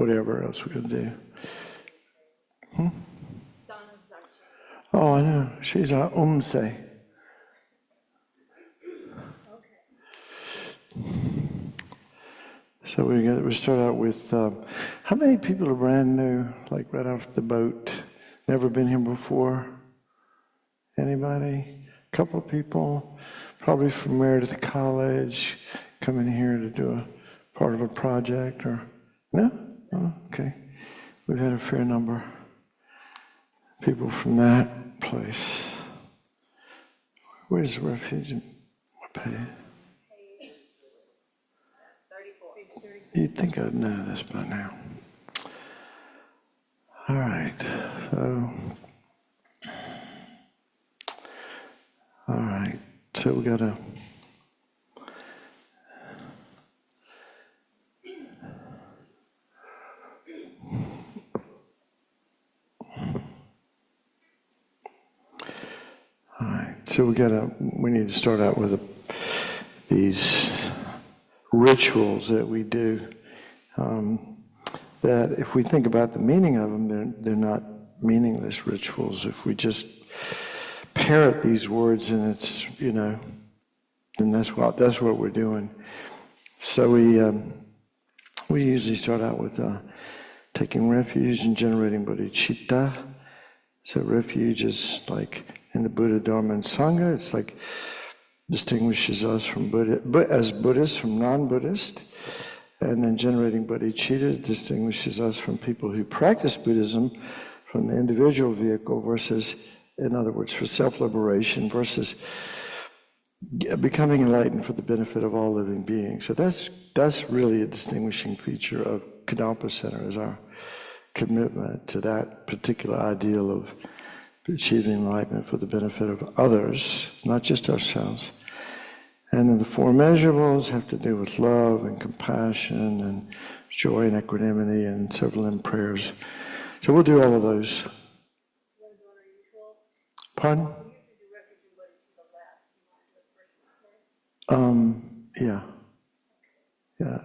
whatever else we're going to do. Oh, I know. She's our umse. So we start out with, how many people are brand new, like right off the boat? Never been here before? Anybody? A couple of people, probably from Meredith College, coming here to do a part of a project, or no? Oh, okay. We've had a fair number of people from that place. Where's the refuge? What page? You'd think I'd know this by now. All right, so we got to we need to start out with these rituals that we do, that if we think about the meaning of them, they're not meaningless rituals. If we just parrot these words and it's, then that's what we're doing. So we usually start out with taking refuge and generating bodhicitta. So refuge is like in the Buddha, Dharma, and Sangha, it's like distinguishes us from as Buddhists from non-Buddhist, and then generating bodhicitta distinguishes us from people who practice Buddhism from the individual vehicle versus, in other words, for self-liberation versus becoming enlightened for the benefit of all living beings. So that's really a distinguishing feature of Kadampa Center, is our commitment to that particular ideal of achieving enlightenment for the benefit of others, not just ourselves. And then the four measurables have to do with love and compassion and joy and equanimity and several in prayers. So we'll do all of those. Pardon? Yeah.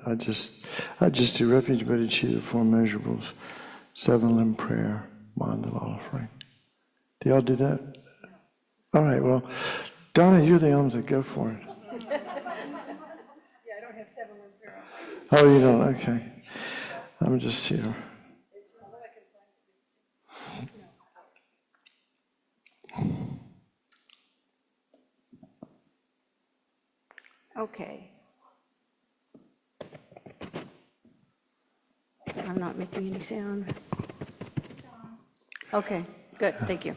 I just do refuge, bodhicitta, four measurables, seven limb prayer, mandala offering. Do y'all do that? All right. Well, Donna, you're the ones that go for it. Yeah, I don't have seven limb prayer. Oh, you don't? Okay. I'm just here. Okay. I'm not making any sound. Okay, good, thank you.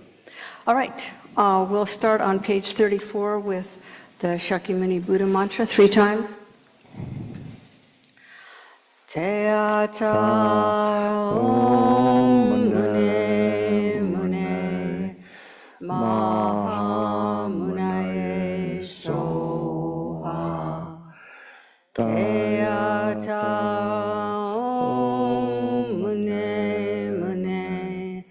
All right, we'll start on page 34 with the Shakyamuni Buddha mantra 3 times. Teata Om Mune Mune Maha Munaye Soha. Teata Om Mune Mune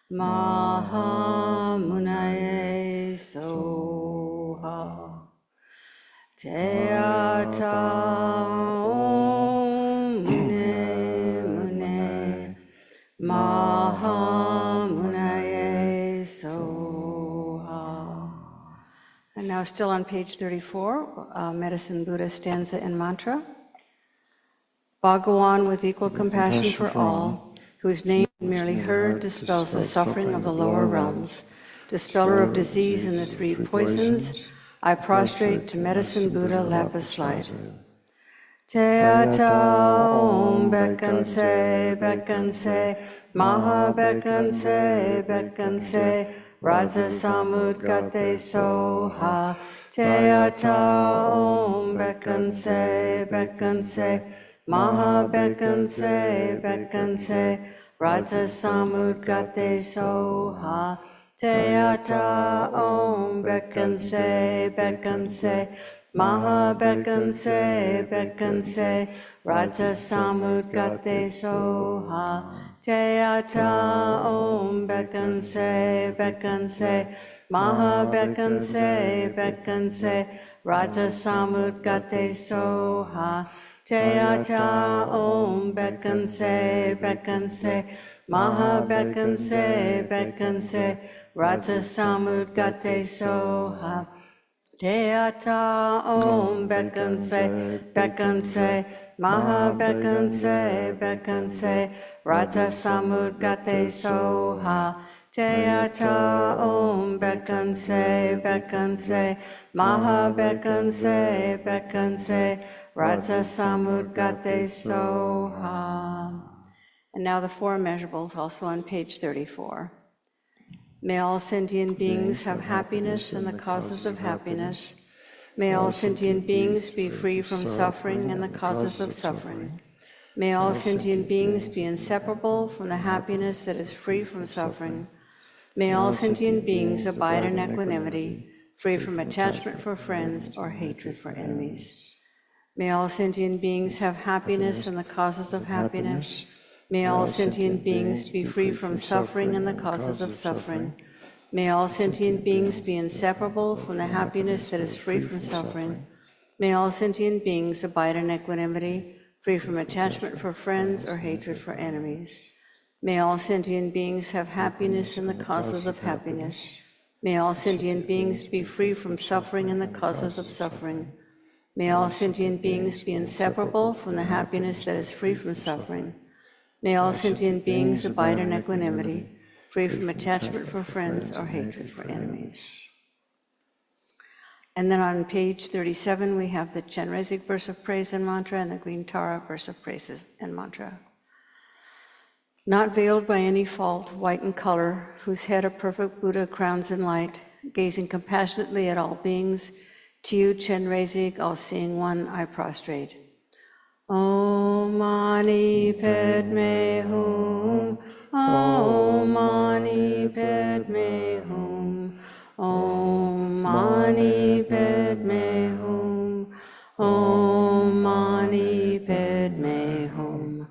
Maha Munaye Soha. Teata Om Mune Mune Maha Munaye Soha. And now still on page 34, Medicine Buddha stanza and mantra. Bhagawan with equal compassion for all, whose name merely heard dispels the suffering of the lower realms, dispeller of disease and the 3 poisons, I prostrate to Medicine Buddha lapis lazuli. Teata Om Bekkanse Bekkanse Maha Bekkanse Bekkanse Raja Samudgate Soha. Teata Om Bekkanse Bekkanse Maha Bekkanse Bekkanse Raja Samudgate Soha. Teata Om Bekkanse Bekkanse Maha Bekkanse Bekkanse Raja Samudgate Soha. Teata Om Bekkanse Bekkanse Maha Bekkanse Bekkanse Raja Samudgate Soha. Jayata Om Bekanse Bekanse Maha Bekanse Bekanse Raja Samudgate Soha Jayata Om Bekanse Bekanse Maha Bekanse Bekanse Raja Samudgate Soha Jayata Om Bekanse Bekanse Maha Bekanse Bekanse Raja Samudgate Soha. And now the four immeasurables, also on page 34. May all sentient beings have happiness and the causes of happiness. May all sentient beings be free from suffering and the causes of suffering. May all sentient beings be inseparable from the happiness that is free from suffering. May all sentient beings abide in equanimity, free from attachment for friends or hatred for enemies. May all sentient beings have happiness and the causes of happiness. May all sentient beings be free from suffering and the causes of suffering. May all sentient beings be inseparable from the happiness that is free from suffering. May all sentient beings abide in equanimity, free from attachment for friends or hatred for enemies. May all sentient beings have happiness and the causes of happiness. May all sentient beings be free from suffering and the causes of suffering. May all sentient beings be inseparable from the happiness that is free from suffering. May all sentient beings abide in equanimity, free from attachment for friends or hatred for enemies. And then on page 37, we have the Chenrezig verse of praise and mantra and the Green Tara verse of praise and mantra. Not veiled by any fault, white in color, whose head a perfect Buddha crowns in light, gazing compassionately at all beings, to you, Chenrezig, all-seeing one, I prostrate. Om Mani Padme Hum, Om Mani Padme Hum, Om Mani Padme Hum, Om Mani Padme Hum,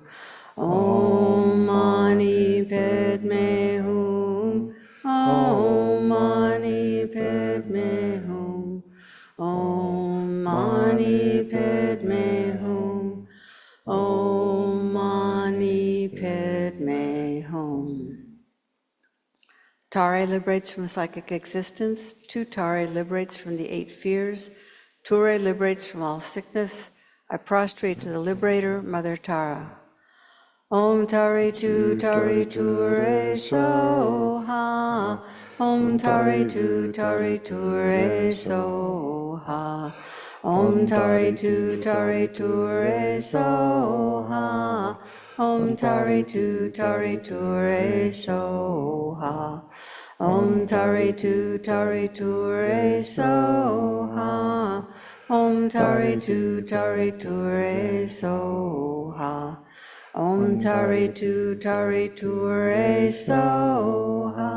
Om Mani Padme Hum, Om Mani Padme Hum, Om Mani Padme Hum, Om Mani Padme Hum. Tare liberates from psychic existence. Tu Tare liberates from the 8 fears. Ture liberates from all sickness. I prostrate to the liberator, Mother Tara. Om Tare Tu Tare Ture Soha. Om Tare Tu Tare Ture Soha. Om Tare Tu Tare Ture Soha. Om Tare Tu Tare Ture Soha. Om Tare Tu Tare Ture Soha. Om Tare Tu Tare Ture Soha. Om Tare Tu Tare Ture Soha.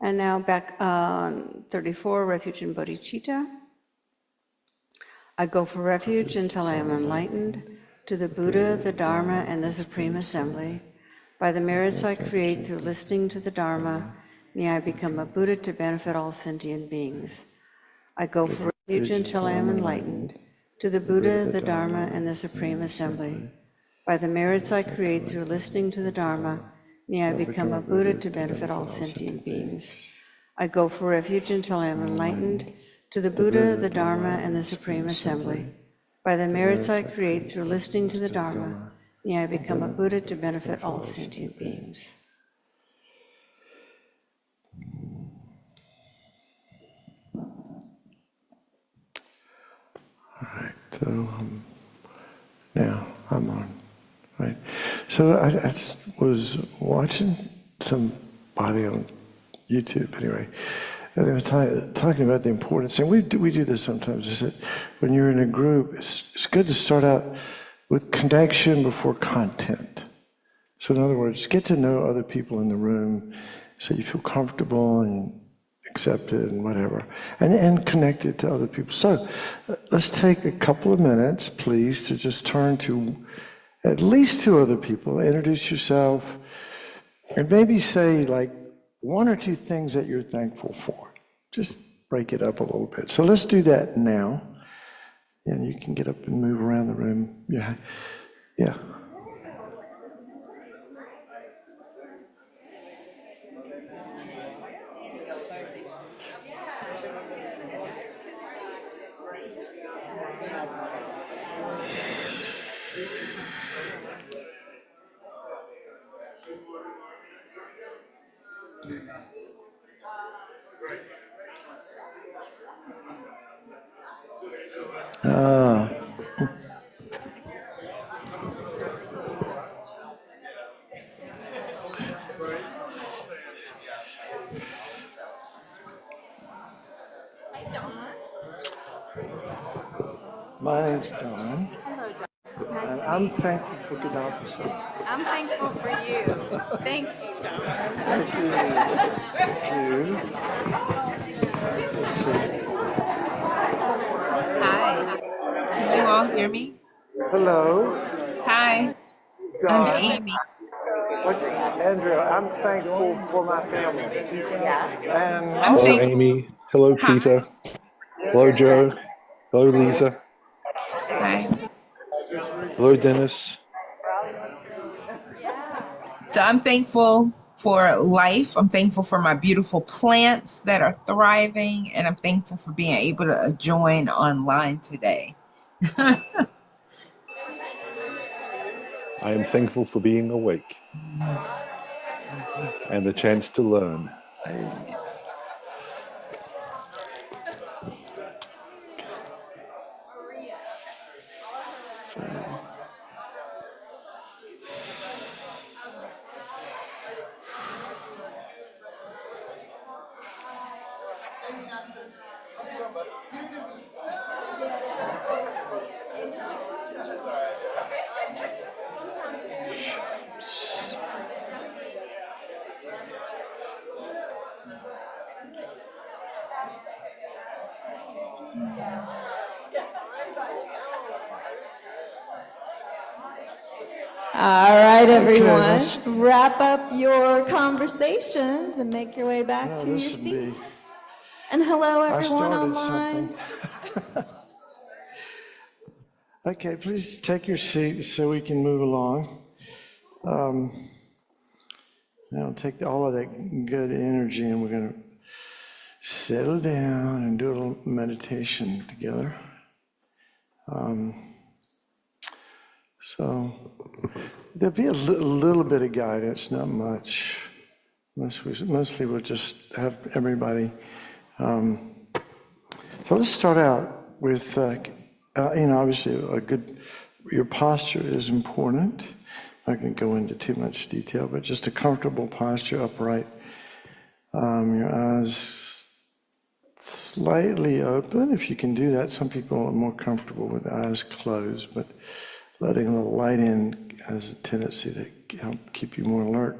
And now back on 34, refuge in bodhicitta. I go for refuge until I am enlightened, to the Buddha, the Dharma, and the Supreme Assembly. By the merits I create through listening to the Dharma, may I become a Buddha to benefit all sentient beings. I go for refuge until I am enlightened, to the Buddha, the Dharma, and the Supreme Assembly. By the merits I create through listening to the Dharma, may I become a Buddha to benefit all sentient beings. I go for refuge until I am enlightened, to the Buddha, the Dharma, and the Supreme Assembly. By the merits I create through listening to the Dharma, may I become a Buddha to benefit all sentient beings. All right, so now I'm on, right? So I was watching somebody on YouTube, anyway, and they were talking about the importance, and we do this sometimes, is that when you're in a group, it's good to start out with connection before content. So in other words, get to know other people in the room so you feel comfortable and accepted and whatever, and connected to other people. So let's take a couple of minutes, please, to just turn to at least 2 other people, introduce yourself, and maybe say like 1 or 2 things that you're thankful for. Just break it up a little bit. So let's do that now. And you can get up and move around the room. Yeah. Yeah. My name's Don, Hello, Doc. It's nice and to I'm meet you. thankful for Kadampa. I'm thankful for you. Thank you, Don. Thank you. Hi, can you all hear me? Hello, Hi, I'm Don. Amy. Andrea, I'm thankful for my family. And I'm Hello, thankful. Amy. Hello, Hi, Peter. Hello, Joe. Hello, Lisa. hi. Hello, Dennis. So I'm thankful for life. I'm thankful for my beautiful plants that are thriving, and I'm thankful for being able to join online today. I am thankful for being awake and the chance to learn. All right, everyone. let's- Wrap up your conversations and make your way back no, to your this would be. seats. And hello, I everyone started online. something. Okay, please take your seats so we can move along. Now take all of that good energy and we're going to settle down and do a little meditation together. So there'll be a little bit of guidance, not much. Mostly we'll just have everybody. So let's start out with, obviously your posture is important. I'm not going to go into too much detail, but just a comfortable posture, upright. Your eyes slightly open, if you can do that. Some people are more comfortable with eyes closed, but letting a little light in has a tendency to help keep you more alert.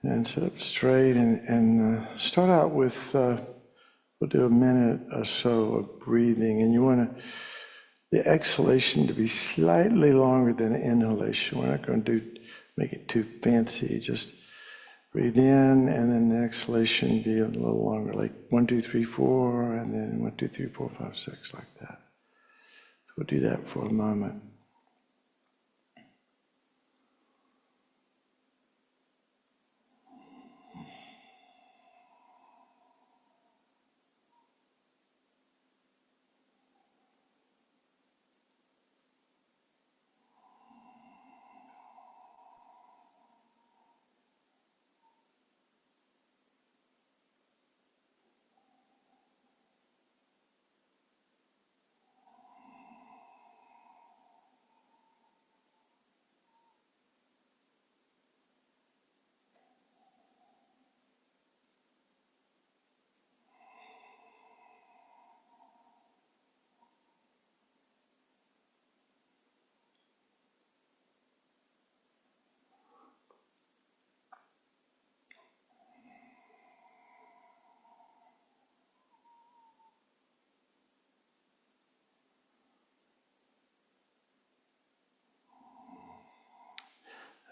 And sit up straight and start out with, we'll do a minute or so of breathing. And you want the exhalation to be slightly longer than the inhalation. We're not going to make it too fancy. Just breathe in, and then the exhalation be a little longer, like 1, 2, 3, 4, and then 1, 2, 3, 4, 5, 6, like that. So we'll do that for a moment.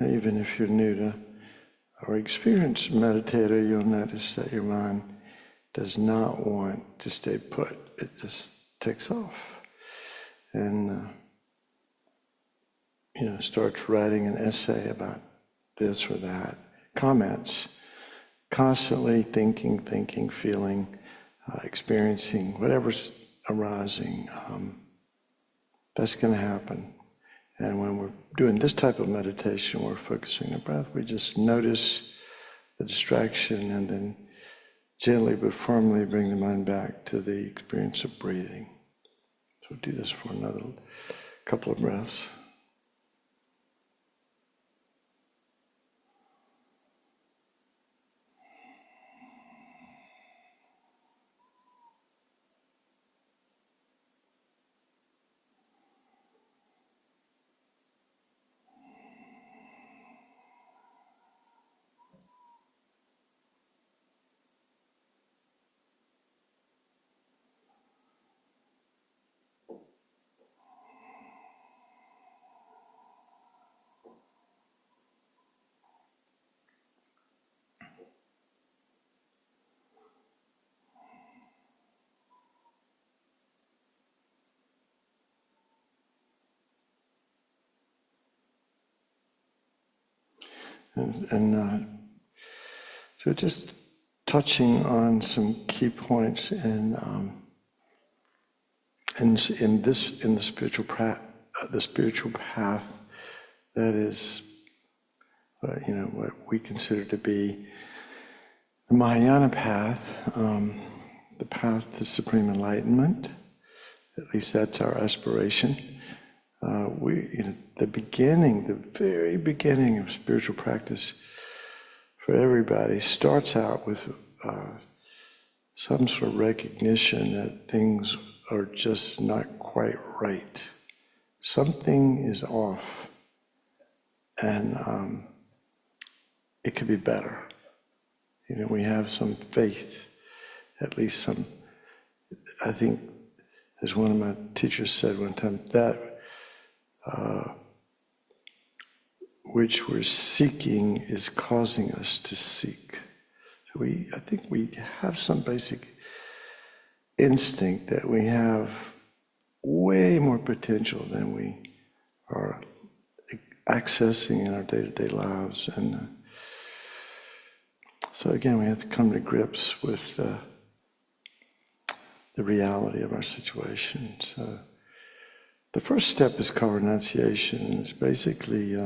Even if you're new to or experienced meditator, you'll notice that your mind does not want to stay put. It just takes off. and starts writing an essay about this or that, comments, constantly thinking, feeling, experiencing whatever's arising. That's going to happen. And when we're doing this type of meditation, we're focusing the breath, we just notice the distraction and then gently but firmly bring the mind back to the experience of breathing. So do this for another couple of breaths. And so just touching on some key points in the spiritual path that is, what we consider to be the Mahayana path, the path to supreme enlightenment. At least that's our aspiration. The very beginning of spiritual practice for everybody starts out with some sort of recognition that things are just not quite right. Something is off, and it could be better. We have some faith, at least some. I think, as one of my teachers said one time, that which we're seeking is causing us to seek. So I think we have some basic instinct that we have way more potential than we are accessing in our day-to-day lives. And so again, we have to come to grips with the reality of our situation. So the first step is called renunciation. It's basically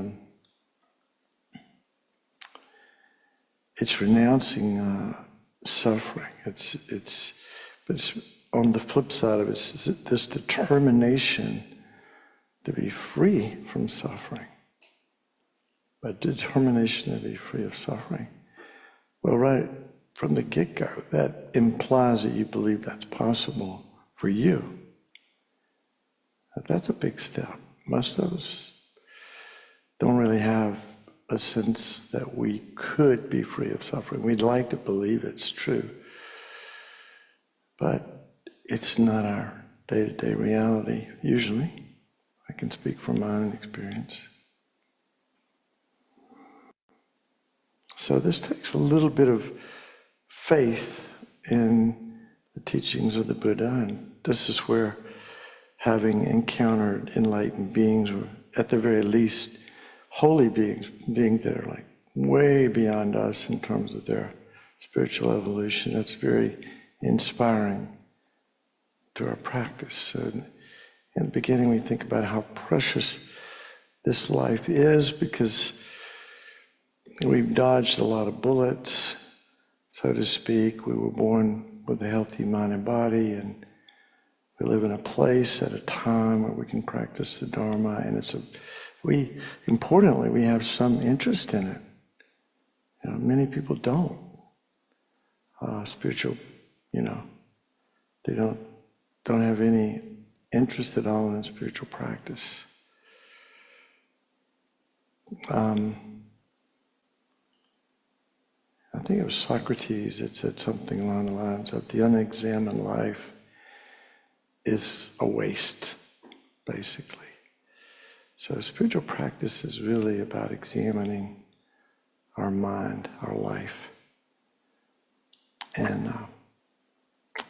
it's renouncing suffering. But it's on the flip side of it, it's this determination to be free from suffering. But determination to be free of suffering. Well, right from the get-go, that implies that you believe that's possible for you. That's a big step. Most of us don't really have a sense that we could be free of suffering. We'd like to believe it's true, but it's not our day-to-day reality, usually. I can speak from my own experience. So this takes a little bit of faith in the teachings of the Buddha, and this is where, having encountered enlightened beings, or at the very least, holy beings that are like way beyond us in terms of their spiritual evolution, that's very inspiring to our practice. So in the beginning, we think about how precious this life is because we've dodged a lot of bullets, so to speak. We were born with a healthy mind and body, and we live in a place at a time where we can practice the Dharma, and importantly, we have some interest in it. Many people don't. Spiritual, they don't have any interest at all in spiritual practice. I think it was Socrates that said something along the lines of the unexamined life is a waste, basically. So spiritual practice is really about examining our mind, our life. And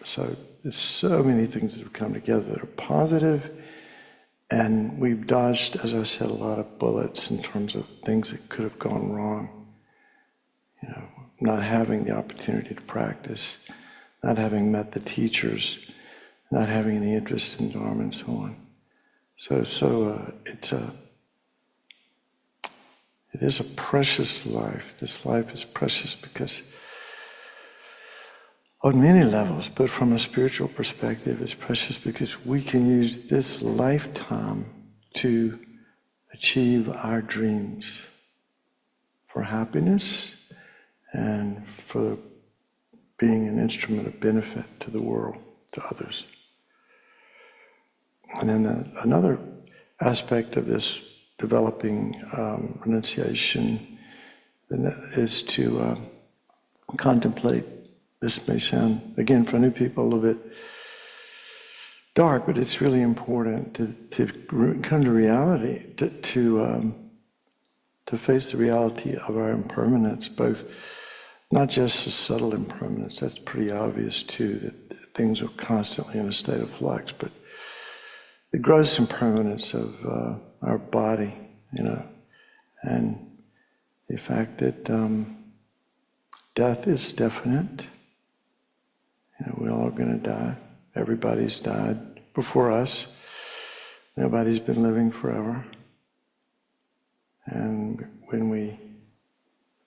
so there's so many things that have come together that are positive And we've dodged, as I said, a lot of bullets in terms of things that could have gone wrong. You know, not having the opportunity to practice, not having met the teachers, not having any interest in Dharma and so on. It is a precious life. This life is precious because on many levels, but from a spiritual perspective, it's precious because we can use this lifetime to achieve our dreams for happiness and for being an instrument of benefit to the world, to others. And then another aspect of this developing renunciation is to contemplate. This may sound, again, for new people, a little bit dark, but it's really important to come to reality, to face the reality of our impermanence, both not just the subtle impermanence, that's pretty obvious too, that things are constantly in a state of flux, but the gross impermanence of our body, and the fact that death is definite. We're all going to die. Everybody's died before us. Nobody's been living forever. And when we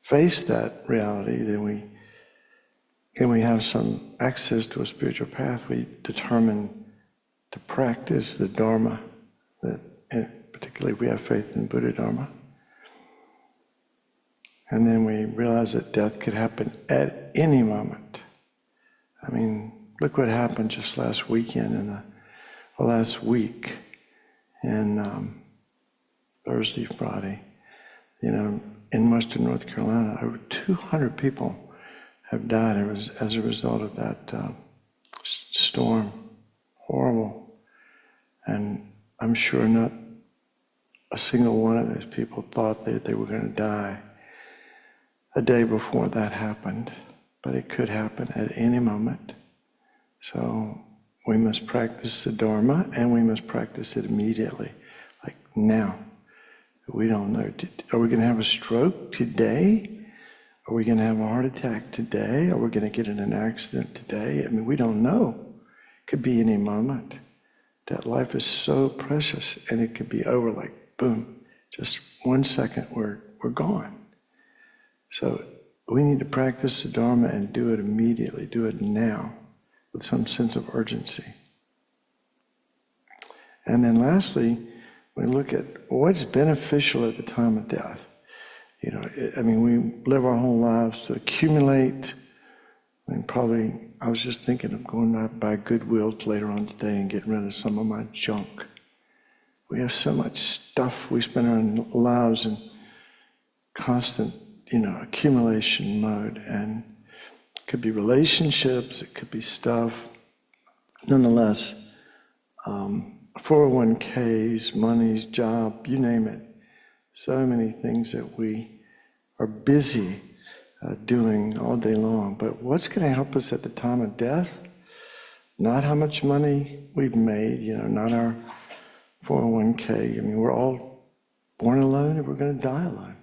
face that reality, then we have some access to a spiritual path. We determine to practice the Dharma, that particularly if we have faith in Buddha Dharma. And then we realize that death could happen at any moment. I mean, look what happened just last weekend last week in Thursday, Friday. In western North Carolina, over 200 people have died as a result of that storm. Horrible. And I'm sure not a single one of those people thought that they were going to die a day before that happened. But it could happen at any moment. So we must practice the Dharma, and we must practice it immediately, like now. We don't know. Are we going to have a stroke today? Are we going to have a heart attack today? Are we going to get in an accident today? I mean, we don't know. It could be any moment. That life is so precious, and it could be over like, boom, just 1 second, we're gone. So we need to practice the Dharma and do it immediately, do it now, with some sense of urgency. And then lastly, we look at what's beneficial at the time of death. We live our whole lives to accumulate. I was just thinking of going to buy Goodwill later on today and getting rid of some of my junk. We have so much stuff. We spend our lives in constant accumulation mode, and it could be relationships, it could be stuff. Nonetheless, 401ks, monies, job, you name it. So many things that we are busy doing all day long. But what's going to help us at the time of death? Not how much money we've made, not our 401k. We're all born alone and we're going to die alone.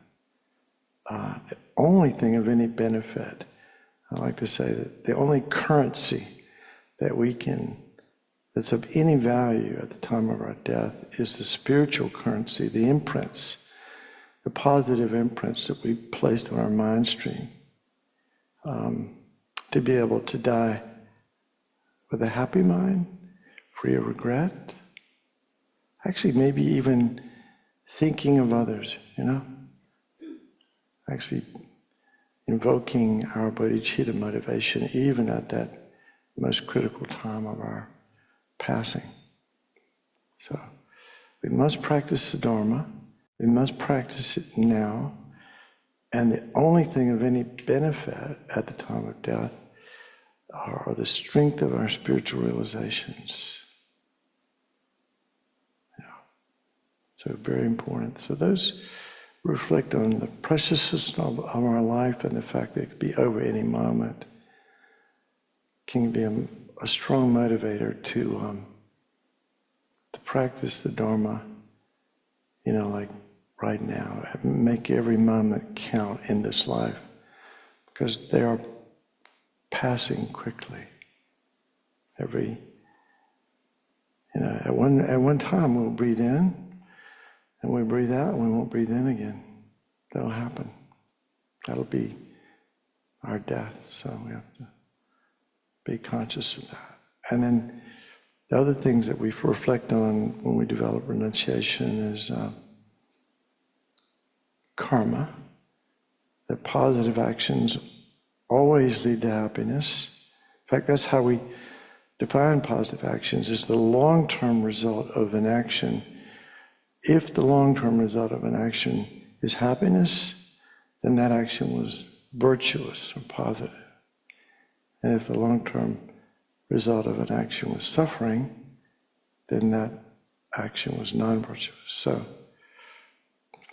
The only thing of any benefit, I like to say that the only currency that's of any value at the time of our death is the spiritual currency, the imprints, the positive imprints that we placed on our mind stream, to be able to die with a happy mind, free of regret, actually maybe even thinking of others, actually invoking our bodhicitta motivation even at that most critical time of our passing. So we must practice the Dharma, we must practice it now, and the only thing of any benefit at the time of death are the strength of our spiritual realizations. So very important. So those reflect on the preciousness of our life and the fact that it could be over any moment. Can be a strong motivator to to practice the Dharma, like right now. Make every moment count in this life, because they are passing quickly. At one time we'll breathe in, and we breathe out, and we won't breathe in again. That'll happen. That'll be our death. So we have to be conscious of that. And then the other things that we reflect on when we develop renunciation is karma, that positive actions always lead to happiness. In fact, that's how we define positive actions, is the long-term result of an action. If the long-term result of an action is happiness, then that action was virtuous or positive. And if the long-term result of an action was suffering, then that action was non-virtuous. So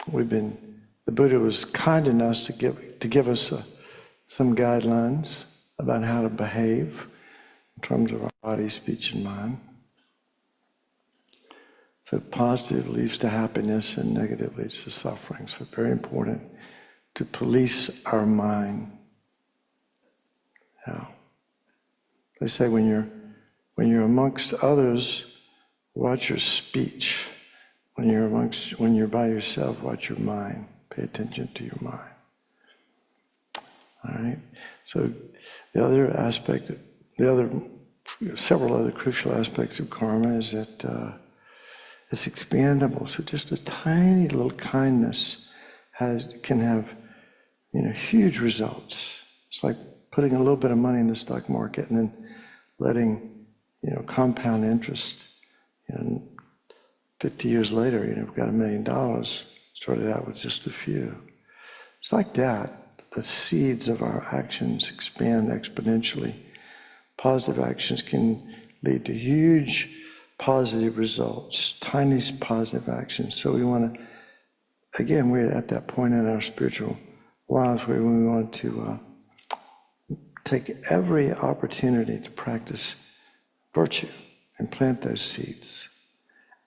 the Buddha was kind enough to give us some guidelines about how to behave in terms of our body, speech, and mind. So positive leads to happiness and negative leads to suffering. So it's very important to police our mind. Now, they say when you're amongst others, watch your speech. When you're by yourself, watch your mind. Pay attention to your mind. All right. So several other crucial aspects of karma is that it's expandable. So just a tiny little kindness can have huge results. It's like putting a little bit of money in the stock market and then letting compound interest. 50 years later, we've got $1 million. Started out with just a few. It's like that. The seeds of our actions expand exponentially. Positive actions can lead to huge positive results, tiny positive actions. So we want to, again, we're at that point in our spiritual lives where we want to take every opportunity to practice virtue and plant those seeds.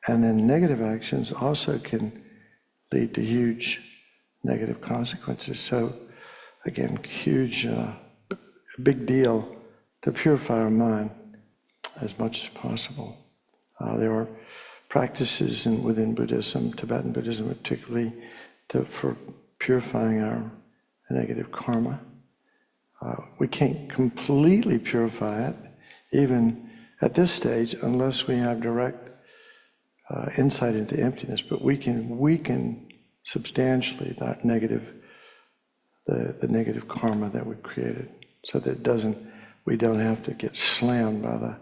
And then negative actions also can lead to huge negative consequences. So again, big deal to purify our mind as much as possible. There are practices within Buddhism, Tibetan Buddhism particularly, for purifying our negative karma. We can't completely purify it, even at this stage, unless we have direct insight into emptiness. But we can weaken substantially that the negative karma that we created, so that we don't have to get slammed by the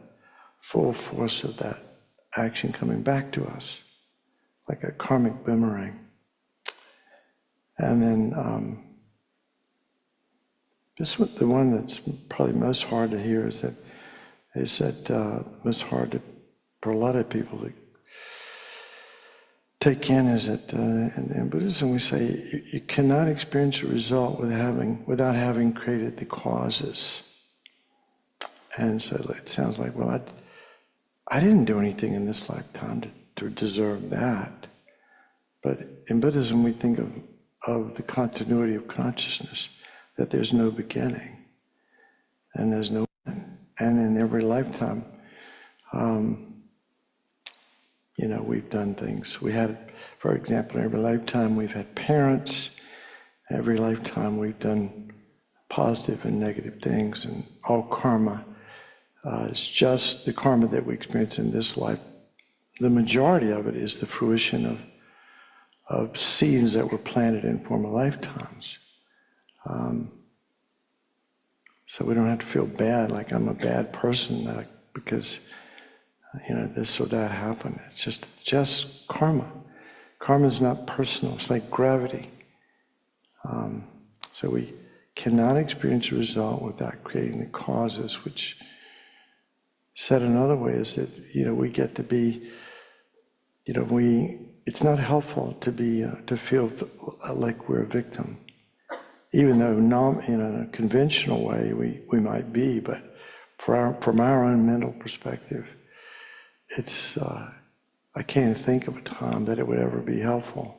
full force of that action coming back to us, like a karmic boomerang. And then the one that's probably most hard to hear is that most hard for a lot of people to take in is that in Buddhism we say you cannot experience a result without having created the causes. And so it sounds like, well, I didn't do anything in this lifetime to deserve that. But in Buddhism we think of the continuity of consciousness, that there's no beginning and there's no end. And in every lifetime, we've done things. For example, in every lifetime we've had parents. Every lifetime we've done positive and negative things, and all karma is just the karma that we experience in this life. The majority of it is the fruition of seeds that were planted in former lifetimes. So we don't have to feel bad, like I'm a bad person because this or that happened. It's just karma. Karma is not personal. It's like gravity. So we cannot experience a result without creating the causes, which, said another way, is that we get to be. It's not helpful to feel like we're a victim, even though in a conventional way we might be, but from our own mental perspective, it's I can't think of a time that it would ever be helpful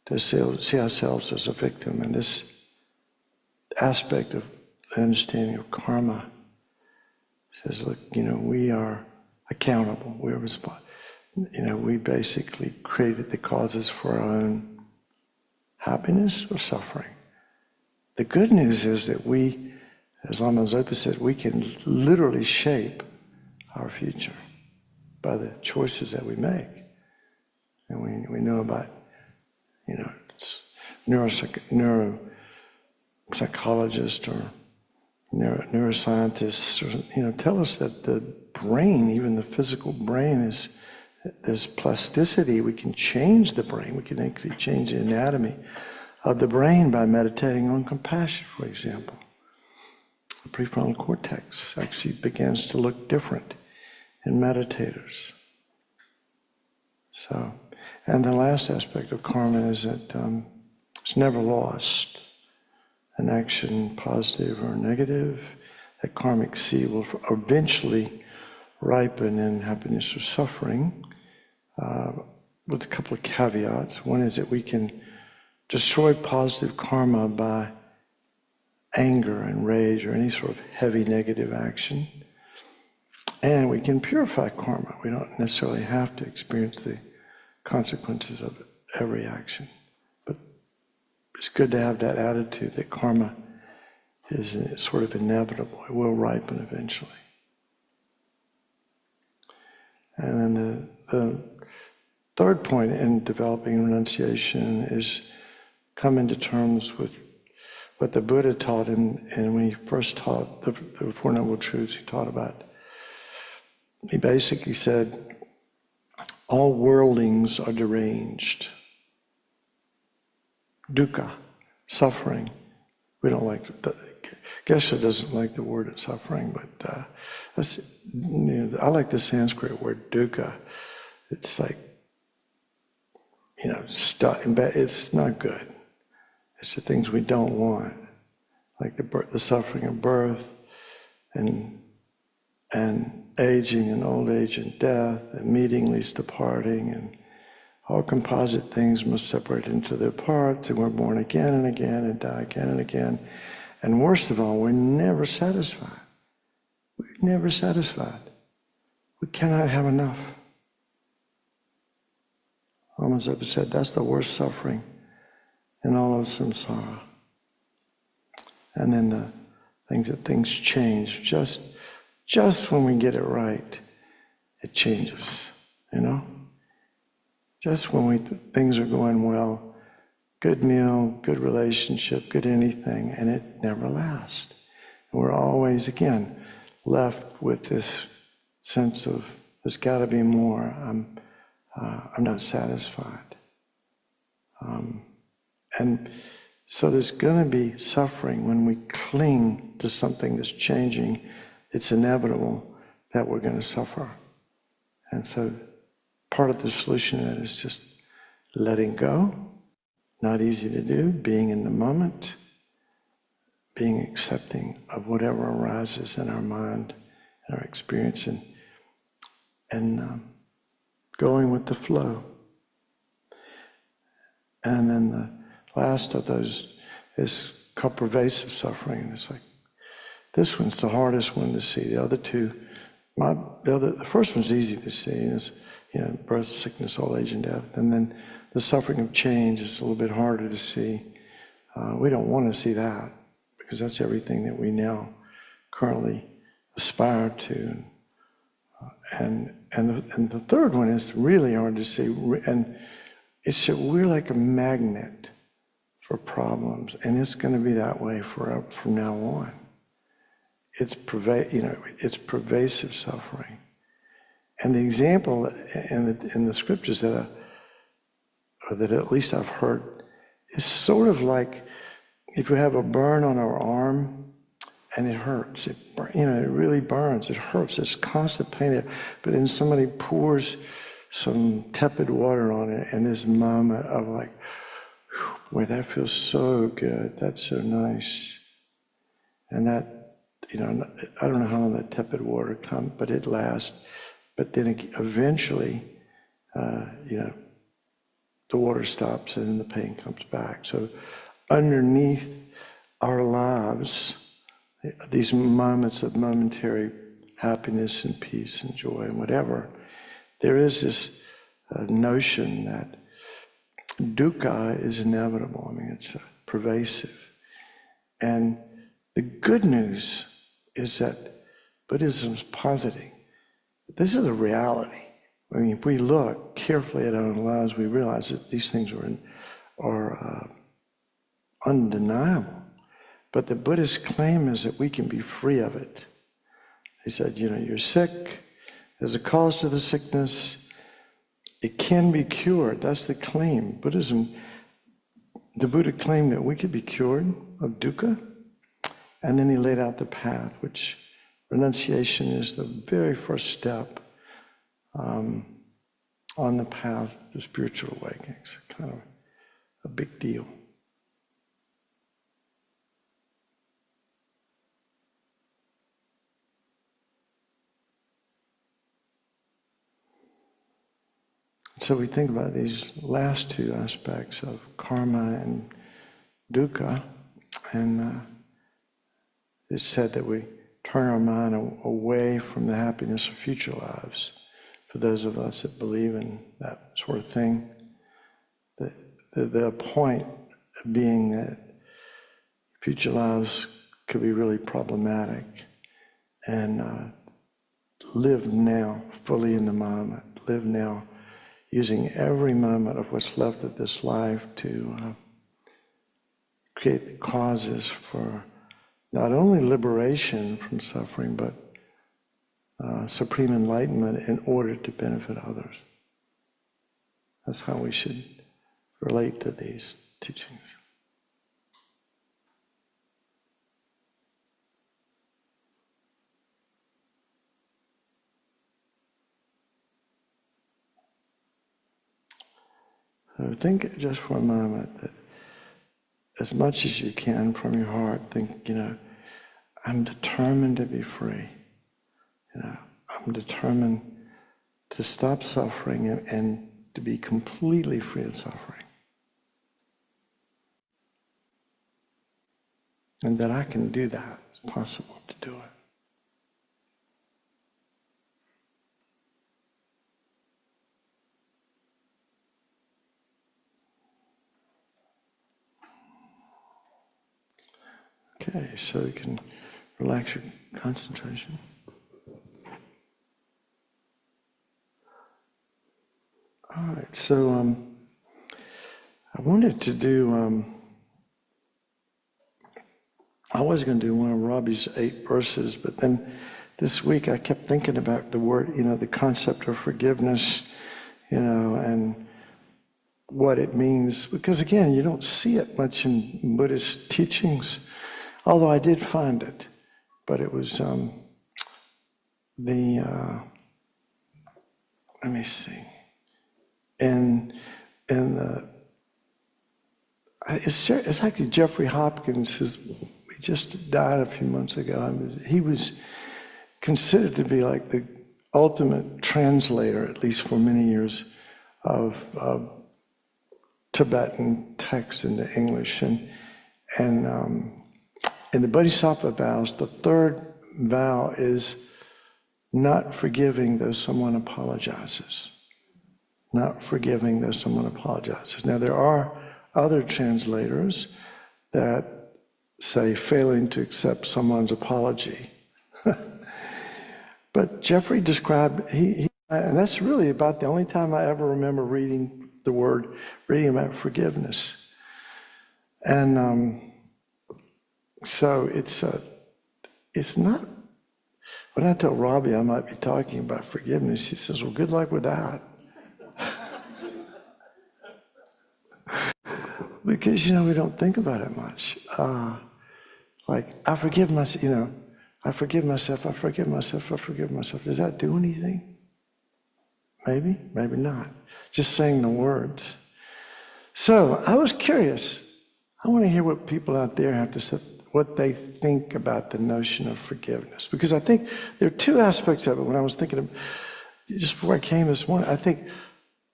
to see ourselves as a victim. And this aspect of the understanding of karma says, look, we are accountable. We're responsible. We basically created the causes for our own happiness or suffering. The good news is that we, as Lama Zopa said, we can literally shape our future by the choices that we make. And we know about, neuropsychologists or neuroscientists, or, tell us that the brain, even the physical brain, there's plasticity. We can change the brain. We can actually change the anatomy of the brain by meditating on compassion, for example. The prefrontal cortex actually begins to look different in meditators. So, and the last aspect of karma is that it's never lost. An action, positive or negative, that karmic seed will eventually ripen in happiness or suffering, with a couple of caveats. One is that we can destroy positive karma by anger and rage or any sort of heavy negative action. And we can purify karma. We don't necessarily have to experience the consequences of every action. But it's good to have that attitude that karma is sort of inevitable. It will ripen eventually. And then the third point in developing renunciation is coming to terms with what the Buddha taught, and when he first taught the Four Noble Truths, he basically said, all worldlings are deranged. Dukkha, suffering. We don't like, Geshe doesn't like the word suffering, but I like the Sanskrit word dukkha. It's like, it's not good. It's the things we don't want, like the suffering of birth and aging and old age and death, and meeting leads to parting, and all composite things must separate into their parts, and we're born again and again and die again and again. And worst of all, we're never satisfied. We're never satisfied. We cannot have enough. Lama Zopa said that's the worst suffering in all of samsara. And then the things change. Just when we get it right, it changes, Just when things are going well, good meal, good relationship, good anything, and it never lasts. And we're always, again, left with this sense of, there's got to be more. I'm not satisfied. And so there's going to be suffering when we cling to something that's changing. It's inevitable that we're going to suffer. And so part of the solution to that is just letting go. Not easy to do, being in the moment, being accepting of whatever arises in our mind and our experience, and going with the flow. And then the last of those is called pervasive suffering. And it's like, this one's the hardest one to see. The other two, the first one's easy to see, is birth, sickness, old age, and death. And then the suffering of change is a little bit harder to see. We don't want to see that, because that's everything that we now currently aspire to. And the third one is really hard to see, and it's that we're like a magnet for problems, and it's going to be that way from now on. It's pervasive suffering, and the example in the scriptures that at least I've heard is sort of like if you have a burn on our arm and it hurts. It really burns. It hurts. It's constant pain there. But then somebody pours some tepid water on it, and this moment of like, boy, that feels so good. That's so nice. And that, I don't know how long that tepid water comes, but it lasts. But then eventually, the water stops and then the pain comes back. So underneath our lives, these moments of momentary happiness and peace and joy and whatever, there is this notion that dukkha is inevitable. I mean, it's pervasive. And the good news is that Buddhism's positing this is a reality. I mean, if we look carefully at our own lives, we realize that these things are undeniable. But the Buddhist claim is that we can be free of it. He said, you're sick. There's a cause to the sickness. It can be cured. That's the claim. Buddhism, the Buddha claimed that we could be cured of dukkha. And then he laid out the path, which renunciation is the very first step on the path to spiritual awakening. It's kind of a big deal. So we think about these last two aspects of karma and dukkha, and it's said that we turn our mind away from the happiness of future lives. For those of us that believe in that sort of thing, the point being that future lives could be really problematic, and live now, fully in the moment, live now, using every moment of what's left of this life to create the causes for not only liberation from suffering, but supreme enlightenment in order to benefit others. That's how we should relate to these teachings. So think just for a moment that as much as you can from your heart, think, I'm determined to be free. I'm determined to stop suffering and to be completely free of suffering. And that I can do that. It's possible to do it. Okay, so you can relax your concentration. All right, so I wanted to do, I was going to do one of Robbie's 8 verses, but then this week I kept thinking about the word, the concept of forgiveness, and what it means. Because again, you don't see it much in Buddhist teachings, although I did find it. But it was let me see. And it's actually Jeffrey Hopkins, he just died a few months ago. He was considered to be like the ultimate translator, at least for many years, of Tibetan text into English. And in the Bodhisattva vows, the third vow is not forgiving though someone apologizes. Not forgiving though someone apologizes. Now, there are other translators that say failing to accept someone's apology. But Jeffrey described, and that's really about the only time I ever remember reading about forgiveness. And so it's not, when I tell Robbie I might be talking about forgiveness, he says, well, good luck with that. Because, we don't think about it much. Like, I forgive myself, I forgive myself, I forgive myself, I forgive myself. Does that do anything? Maybe, maybe not. Just saying the words. So, I was curious. I want to hear what people out there have to say, what they think about the notion of forgiveness. Because I think there are two aspects of it. When I was thinking of, just before I came this morning, I think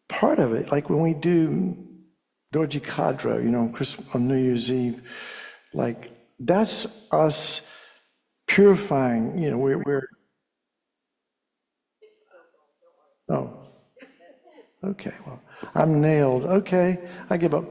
part of it, like when we do Dorji Kadro, on New Year's Eve, like that's us purifying, we're oh, okay, well, I'm nailed. Okay, I give up.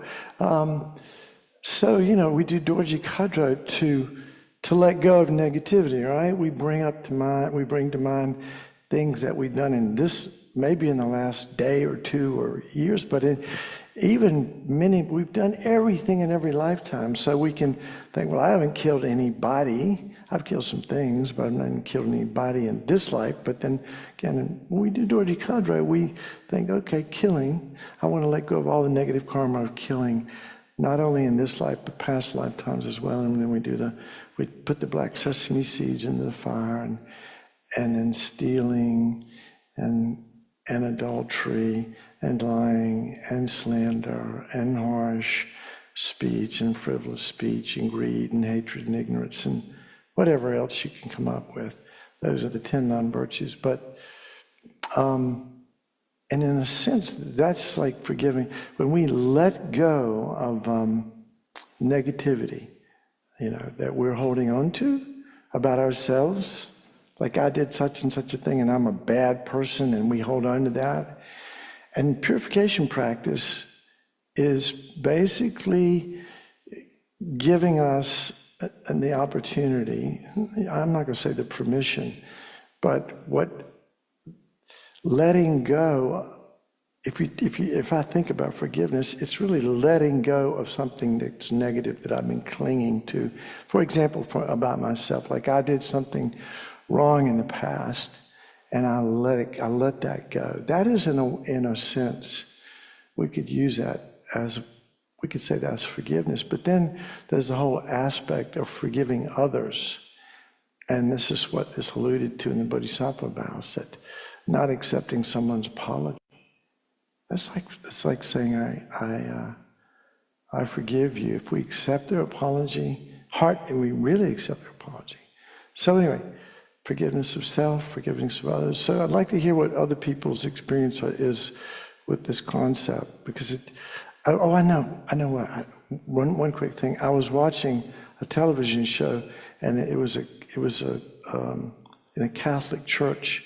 So, we do Dorji Kadro to let go of negativity, right? We bring to mind things that we've done in this, maybe in the last day or two or years, but we've done everything in every lifetime. So we can think, well, I haven't killed anybody. I've killed some things, but I've not killed anybody in this life. But then again, when we do Dorji Kadra, we think, okay, killing, I want to let go of all the negative karma of killing, not only in this life, but past lifetimes as well. And then we put the black sesame seeds into the fire, and then stealing and adultery and lying and slander and harsh speech and frivolous speech and greed and hatred and ignorance and whatever else you can come up with. Those are the 10 non-virtues. But, and in a sense, that's like forgiving. When we let go of negativity, that we're holding on to about ourselves, like I did such and such a thing and I'm a bad person, and we hold on to that. And purification practice is basically giving us the opportunity, I'm not going to say the permission, but letting go. If I think about forgiveness, it's really letting go of something that's negative that I've been clinging to. For example, about myself, like I did something wrong in the past, and I let that go. That is, in a sense, we could use that we could say that's forgiveness. But then there's the whole aspect of forgiving others, and this is what is alluded to in the Bodhisattva vows, that not accepting someone's apology. That's like saying I forgive you. If we accept their apology, and we really accept their apology. So anyway, forgiveness of self, forgiveness of others. So I'd like to hear what other people's experience is with this concept, because I know what. One quick thing. I was watching a television show, and it was in a Catholic church,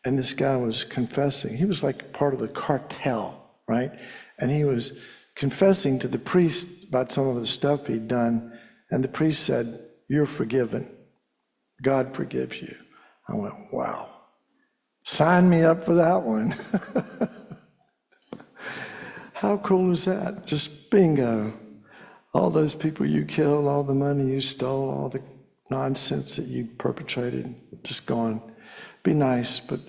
and this guy was confessing. He was like part of the cartel, right? And he was confessing to the priest about some of the stuff he'd done, and the priest said, "You're forgiven. God forgives you." I went, wow. Sign me up for that one. How cool is that? Just bingo. All those people you killed, all the money you stole, all the nonsense that you perpetrated, just gone. Be nice, but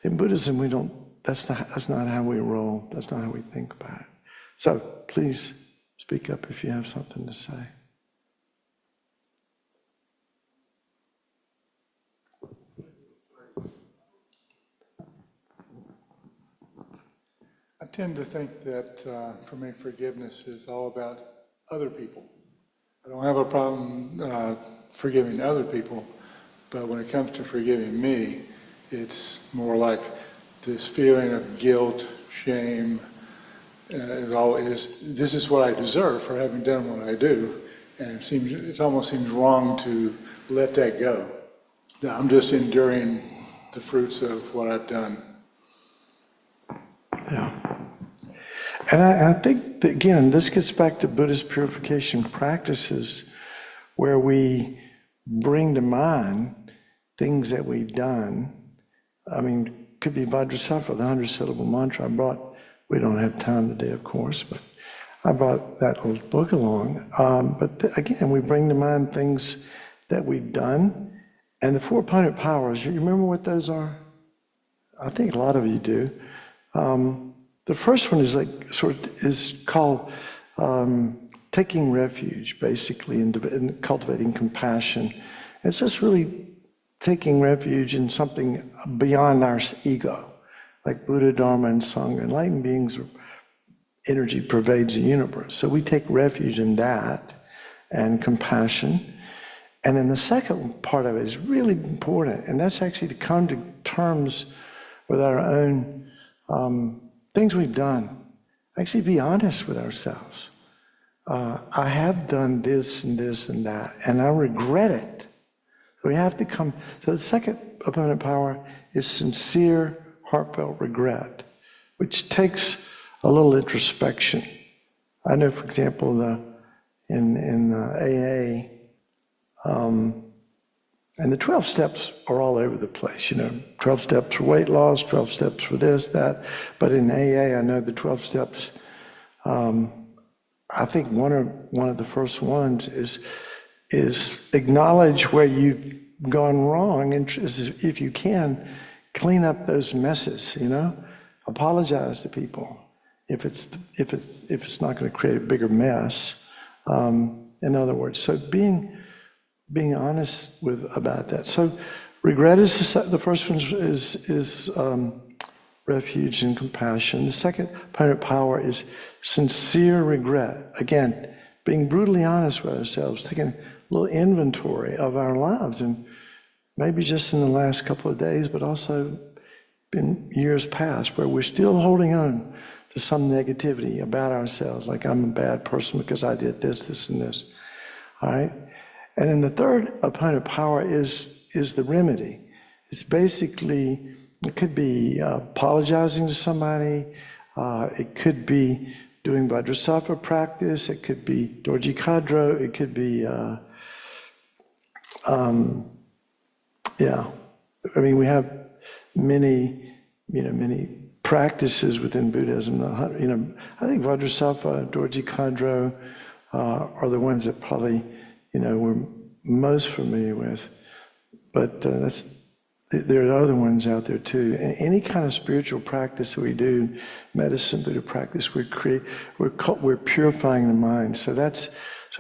in Buddhism, that's not how we roll. That's not how we think about it. So please speak up if you have something to say. I tend to think that for me, forgiveness is all about other people. I don't have a problem forgiving other people, but when it comes to forgiving me, it's more like this feeling of guilt, shame, this is what I deserve for having done what I do, and it almost seems wrong to let that go. That I'm just enduring the fruits of what I've done. Yeah. And I think, that, again, this gets back to Buddhist purification practices, where we bring to mind things that we've done. I mean, could be Vajrasattva, the 100-syllable mantra. We don't have time today, of course, but I brought that little book along. But again, we bring to mind things that we've done. And the 4 opponent powers, you remember what those are? I think a lot of you do. The first one is called taking refuge, basically, in cultivating compassion. It's just really taking refuge in something beyond our ego, like Buddha, Dharma, and Sangha. Enlightened beings, energy pervades the universe. So we take refuge in that and compassion. And then the second part of it is really important, and that's actually to come to terms with our own things we've done. Actually be honest with ourselves. I have done this and this and that, and I regret it. We have to come, so the second opponent power is sincere, heartfelt regret, which takes a little introspection. I know, for example, in AA, and the 12 steps are all over the place, 12 steps for weight loss, 12 steps for this, that. But in AA, I know the 12 steps, I think one of the first ones is acknowledge where you've gone wrong, and if you can, clean up those messes, apologize to people if it's not going to create a bigger mess. In other words, so being honest about that. So regret is the first one is refuge and compassion. The second opponent power is sincere regret. Again, being brutally honest with ourselves, taking a little inventory of our lives, and maybe just in the last couple of days, but also in years past, where we're still holding on to some negativity about ourselves, like I'm a bad person because I did this, this, and this. All right? And then the third opponent power is the remedy. It's basically, it could be apologizing to somebody, it could be doing Vajrasattva practice, it could be Dorji Kadro, it could be, we have many practices within Buddhism. I think Vajrasattva, Dorji Kadro are the ones that probably, we're most familiar with. But there are other ones out there too. And any kind of spiritual practice that we do, medicine, Buddha practice, we're purifying the mind. So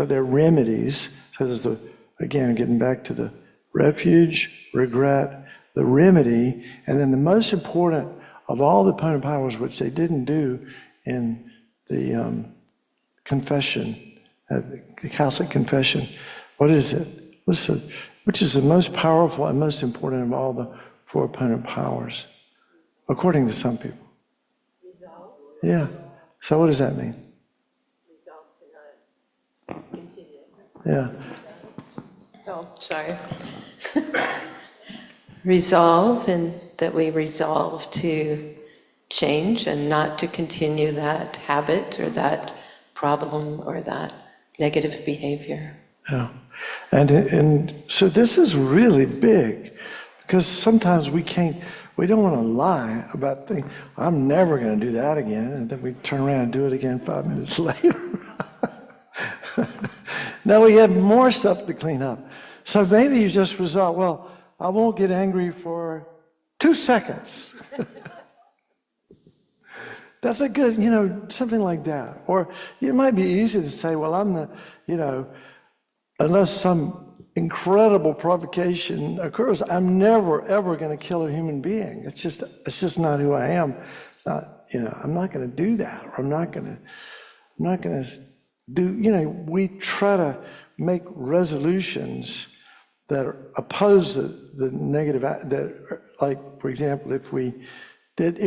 they're remedies. So there's again, getting back to the refuge, regret, the remedy, and then the most important of all the opponent powers, which they didn't do in the confession, the Catholic confession. What is it? Which is the most powerful and most important of all the four opponent powers, according to some people? Resolve. Yeah. So what does that mean? Resolve to not continue. Yeah. Oh, sorry. Resolve, and that we resolve to change and not to continue that habit or that problem or that negative behavior. Yeah. And so this is really big, because sometimes we don't want to lie about things. I'm never going to do that again. And then we turn around and do it again 5 minutes later. Now we have more stuff to clean up. So maybe you just resolve, well, I won't get angry for 2 seconds. That's a good, something like that. Or it might be easy to say, well, I'm unless some incredible provocation occurs, I'm never, ever going to kill a human being. It's just not who I am. I'm not going to do that. Or I'm not going to do, we try to make resolutions that oppose the negative, that, like, for example, if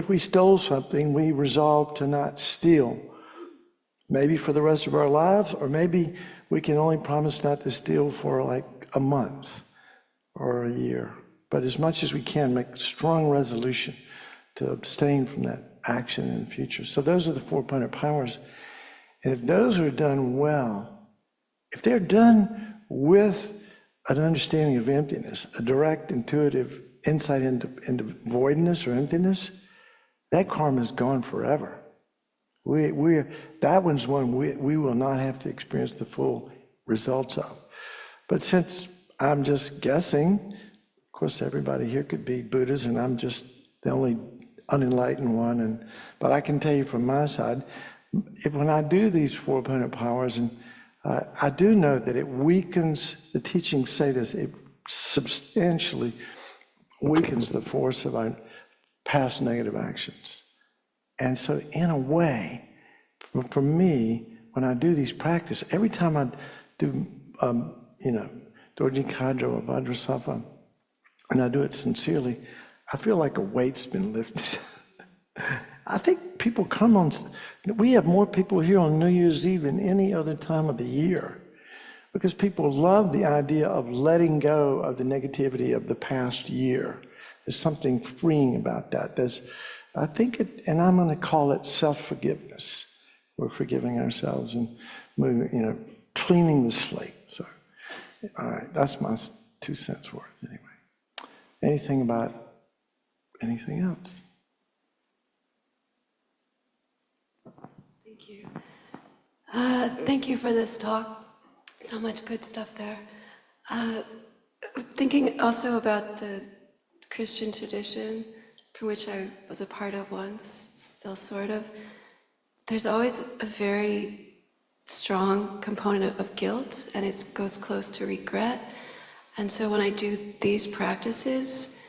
we stole something, we resolve to not steal, maybe for the rest of our lives, or maybe we can only promise not to steal for like a month or a year. But as much as we can, make strong resolution to abstain from that action in the future. So those are the four opponent powers. And if those are done well, if they're done with an understanding of emptiness, a direct, intuitive insight into voidness or emptiness, that karma is gone forever. That one's one we will not have to experience the full results of. But since I'm just guessing, of course everybody here could be Buddhas and I'm just the only unenlightened one, but I can tell you from my side, when I do these four opponent powers, and I do know that it weakens, the teachings say this, it substantially weakens the force of our past negative actions. And so in a way, for me, when I do these practices, every time I do, Dorji Kadro or Vajrasattva, and I do it sincerely, I feel like a weight's been lifted. I think people come on, we have more people here on New Year's Eve than any other time of the year. Because people love the idea of letting go of the negativity of the past year. There's something freeing about that. I think and I'm going to call it self-forgiveness. We're forgiving ourselves and moving, cleaning the slate. So, all right, that's my 2 cents worth anyway. Anything else? Thank you. Thank you for this talk. So much good stuff there. Thinking also about the Christian tradition, from which I was a part of once, still sort of, there's always a very strong component of guilt, and it goes close to regret. And so when I do these practices,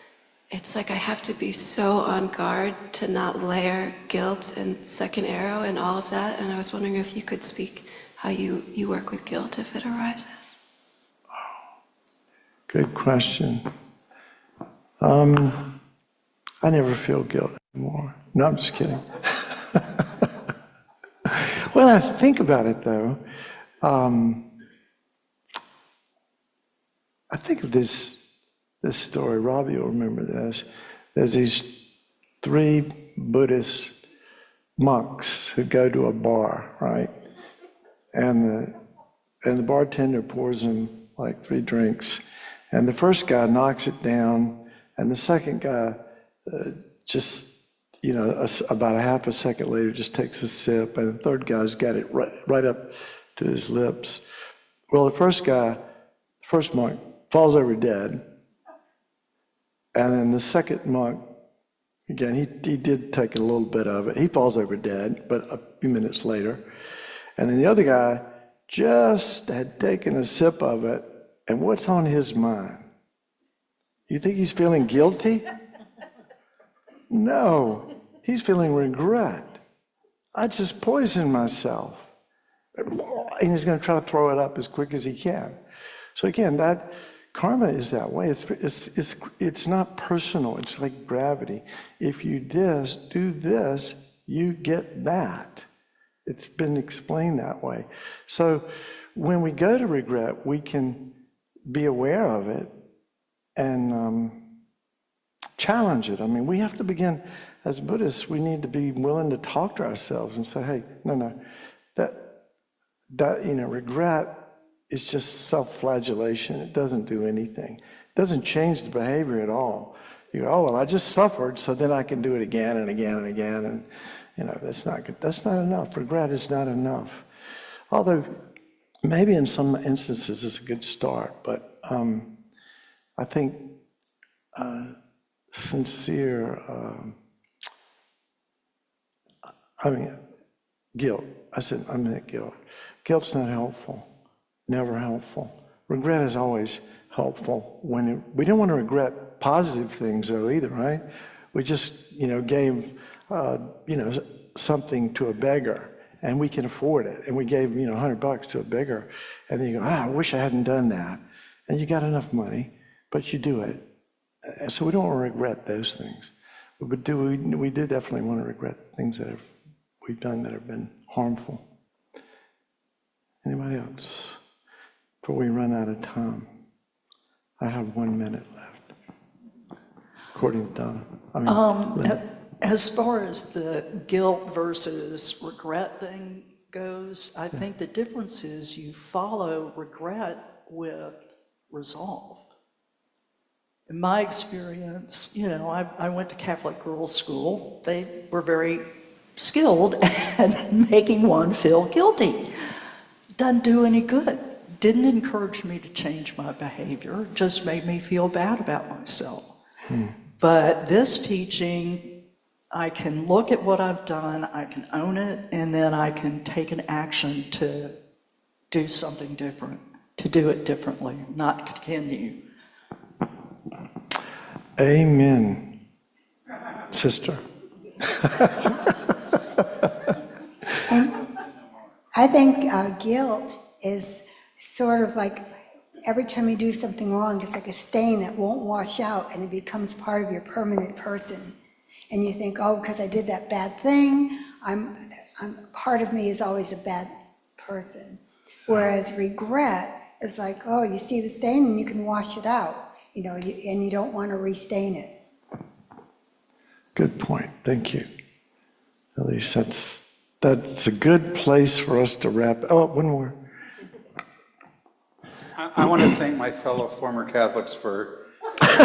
it's like I have to be so on guard to not layer guilt and second arrow and all of that. And I was wondering if you could speak how you work with guilt if it arises. Good question. I never feel guilt anymore. No, I'm just kidding. When I think about it, though, I think of this story. Robbie will remember this. There's these 3 Buddhist monks who go to a bar, right? And the bartender pours them like 3 drinks. And the first guy knocks it down, and the second guy about a half a second later just takes a sip, and the third guy's got it right up to his lips. Well, the first monk falls over dead, and then the second monk, again, he did take a little bit of it. He falls over dead, but a few minutes later. And then the other guy just had taken a sip of it, and what's on his mind? You think he's feeling guilty? No, he's feeling regret. I just poisoned myself. And he's going to try to throw it up as quick as he can. So again, that karma is that way. It's not personal. It's like gravity. If you do this, you get that. It's been explained that way. So when we go to regret, we can be aware of it and challenge it. I mean, we have to begin, as Buddhists, we need to be willing to talk to ourselves and say, hey, no, regret is just self-flagellation. It doesn't do anything. It doesn't change the behavior at all. You go, oh, well, I just suffered, so then I can do it again and again and again. And, that's not good. That's not enough. Regret is not enough. Although, maybe in some instances it's a good start, but I think sincere, guilt. I meant guilt. Guilt's not helpful. Never helpful. Regret is always helpful. We don't want to regret positive things though either, right? We just, gave, something to a beggar and we can afford it. And we gave, $100 to a beggar. And then you go, I wish I hadn't done that. And you got enough money, but you do it. So we don't want to regret those things. We do definitely want to regret things that we've done that have been harmful. Anybody else? Before we run out of time. I have 1 minute left, according to Donna. As far as the guilt versus regret thing goes, I think the difference is you follow regret with resolve. In my experience, I went to Catholic girls' school. They were very skilled at making one feel guilty. Doesn't do any good. Didn't encourage me to change my behavior, just made me feel bad about myself. But this teaching, I can look at what I've done, I can own it, and then I can take an action to do something different, to do it differently, not continue. Amen, sister. I think guilt is sort of like every time you do something wrong, it's like a stain that won't wash out and it becomes part of your permanent person. and you think, oh, because I did that bad thing, part of me is always a bad person. Whereas regret is like, oh, you see the stain and you can wash it out, and you don't want to restain it. Good point. Thank you. At least that's a good place for us to wrap. Oh, one more. I want to thank my fellow former Catholics for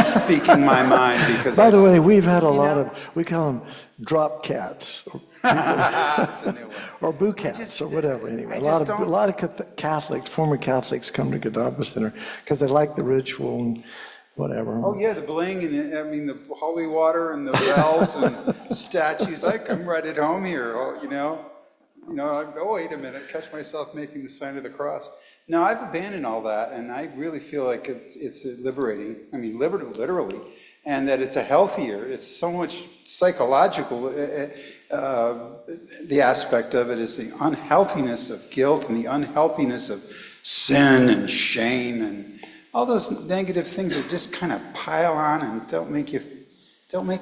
speaking my mind, because By the way, we've had a lot of, we call them drop cats, That's a new one. or boo cats, or whatever, anyway. A lot of Catholics, former Catholics come to Kadampa Center because they like the ritual and whatever. Oh, yeah, the bling, and the holy water and the bells and statues. I come right at home here, oh, wait a minute, catch myself making the sign of the cross. No, I've abandoned all that, and I really feel like it's liberating. Literally, and that it's it's so much psychological. The aspect of it is the unhealthiness of guilt and the unhealthiness of sin and shame, and all those negative things that just kind of pile on and don't make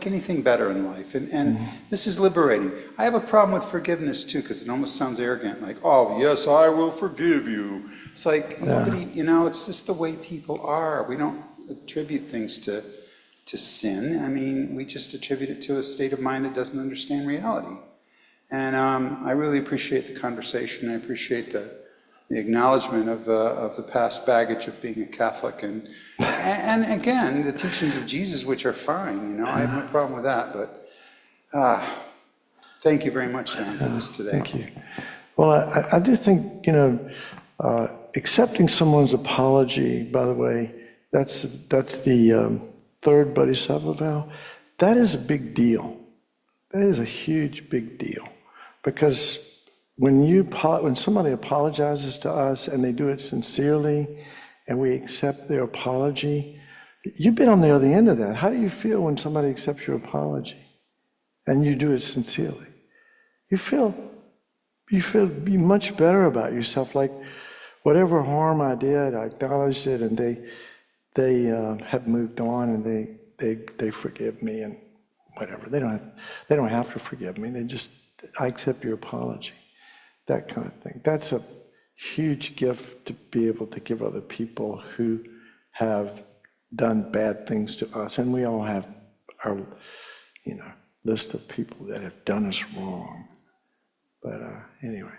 anything better in life. And this is liberating. I have a problem with forgiveness too, because it almost sounds arrogant, like, oh, yes, I will forgive you. It's like, nobody, it's just the way people are. We don't attribute things to sin. We just attribute it to a state of mind that doesn't understand reality. And I really appreciate the conversation. I appreciate the acknowledgement of the past baggage of being a Catholic, and again, the teachings of Jesus, which are fine, I have no problem with that, but thank you very much, Don, for this today. Thank you. Well, I do think, accepting someone's apology, by the way, that's the third Bodhisattva vow. That is a big deal. That is a huge, big deal, because when somebody apologizes to us and they do it sincerely and we accept their apology, you've been on the other end of that. How do you feel when somebody accepts your apology and you do it sincerely? You feel much better about yourself, like whatever harm I did, I acknowledged it, and they have moved on, and they forgive me, and whatever. They don't have to forgive me. I accept your apology. That kind of thing. That's a huge gift to be able to give other people who have done bad things to us. And we all have our, list of people that have done us wrong. But anyway,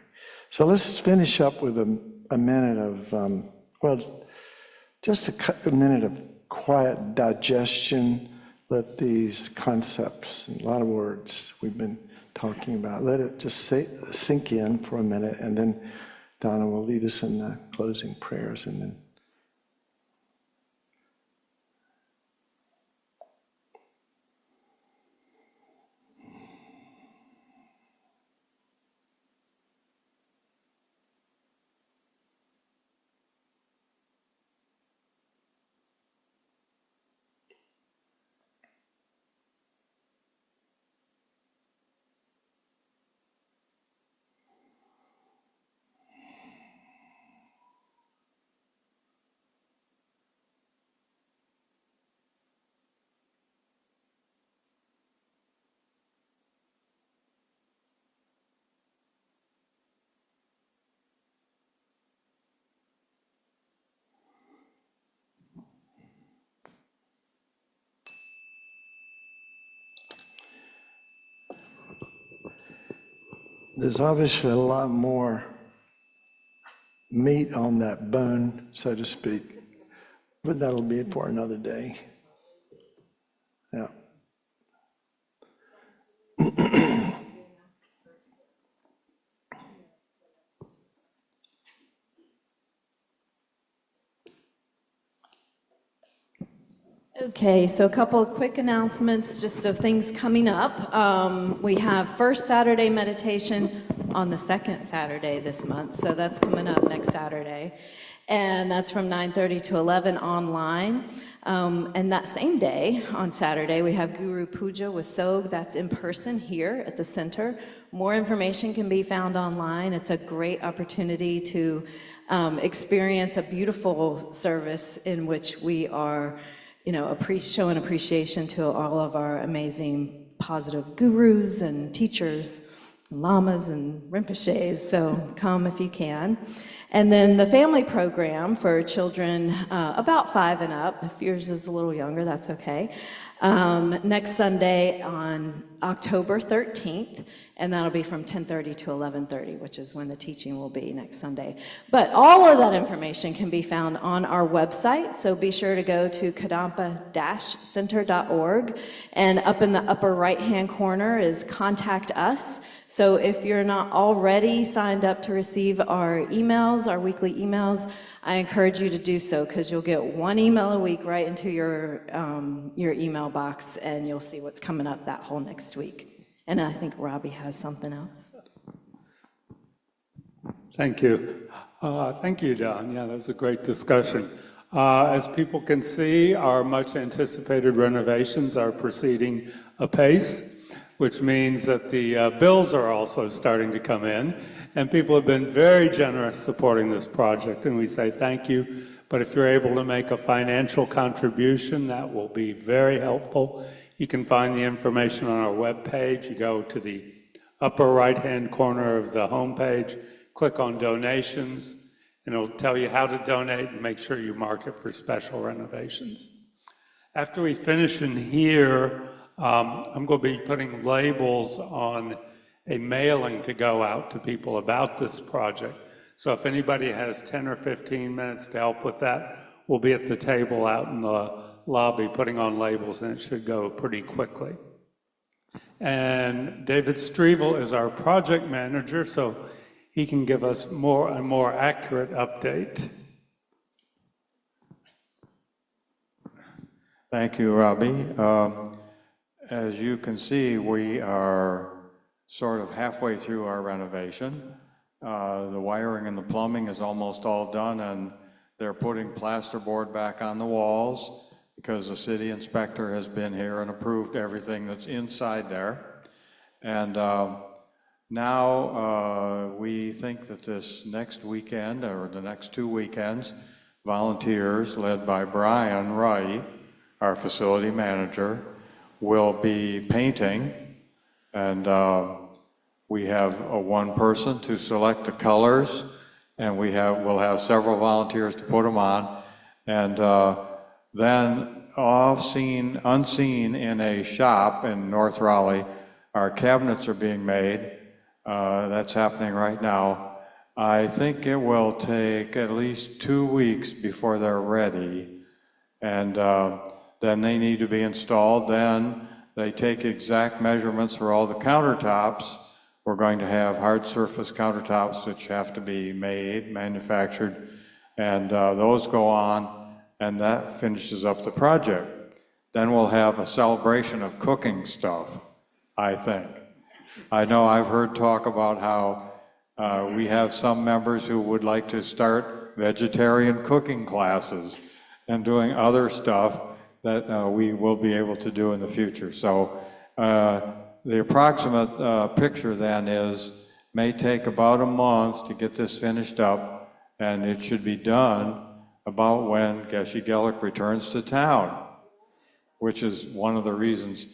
so let's finish up with a minute of, just a minute of quiet digestion. Let these concepts, a lot of words we've been talking about, let it just sink in for a minute, and then Donna will lead us in the closing prayers, and then there's obviously a lot more meat on that bone, so to speak, but that'll be it for another day. Yeah. Okay, so a couple of quick announcements just of things coming up. We have first Saturday meditation on the second Saturday this month, so that's coming up next Saturday. And that's from 9:30 to 11 online. And that same day, on Saturday, we have Guru Puja with Sog. That's in person here at the center. More information can be found online. It's a great opportunity to experience a beautiful service in which we are showing appreciation to all of our amazing positive gurus and teachers, lamas and rinpoches, so come if you can. And then the family program for children about 5 and up. If yours is a little younger, that's okay. Next Sunday on October 13th, and that'll be from 10:30 to 11:30, which is when the teaching will be next Sunday. But all of that information can be found on our website, so be sure to go to kadampa-center.org, and up in the upper right-hand corner is Contact Us. So if you're not already signed up to receive our emails, our weekly emails, I encourage you to do so, because you'll get one email a week right into your email box, and you'll see what's coming up that whole next week. And I think Robbie has something else. Thank you. Thank you, Don. Yeah, that was a great discussion. As people can see, our much anticipated renovations are proceeding apace, which means that the bills are also starting to come in, and people have been very generous supporting this project, and we say thank you. But if you're able to make a financial contribution, that will be very helpful. You can find the information on our webpage. You go to the upper right-hand corner of the homepage, click on donations, and it'll tell you how to donate, and make sure you mark it for special renovations. After we finish in here, I'm going to be putting labels on a mailing to go out to people about this project. So if anybody has 10 or 15 minutes to help with that, we'll be at the table out in the lobby putting on labels, and it should go pretty quickly. And David Strevel is our project manager, so he can give us a more accurate update. Thank you, Robbie. As you can see, we are sort of halfway through our renovation. The wiring and the plumbing is almost all done, and they're putting plasterboard back on the walls because the city inspector has been here and approved everything that's inside there. And now we think that this next weekend, or the next 2 weekends, volunteers led by Brian Wright, our facility manager, will be painting, and we have one person to select the colors, and we'll have several volunteers to put them on, and then unseen in a shop in North Raleigh, our cabinets are being made. That's happening right now. I think it will take at least 2 weeks before they're ready, and then they need to be installed. Then they take exact measurements for all the countertops. We're going to have hard surface countertops which have to be manufactured, and those go on, and that finishes up the project. Then we'll have a celebration of cooking stuff, I think. I know I've heard talk about how we have some members who would like to start vegetarian cooking classes and doing other stuff that we will be able to do in the future. So the approximate picture then may take about a month to get this finished up, and it should be done about when Geshe Gellick returns to town, which is one of the reasons,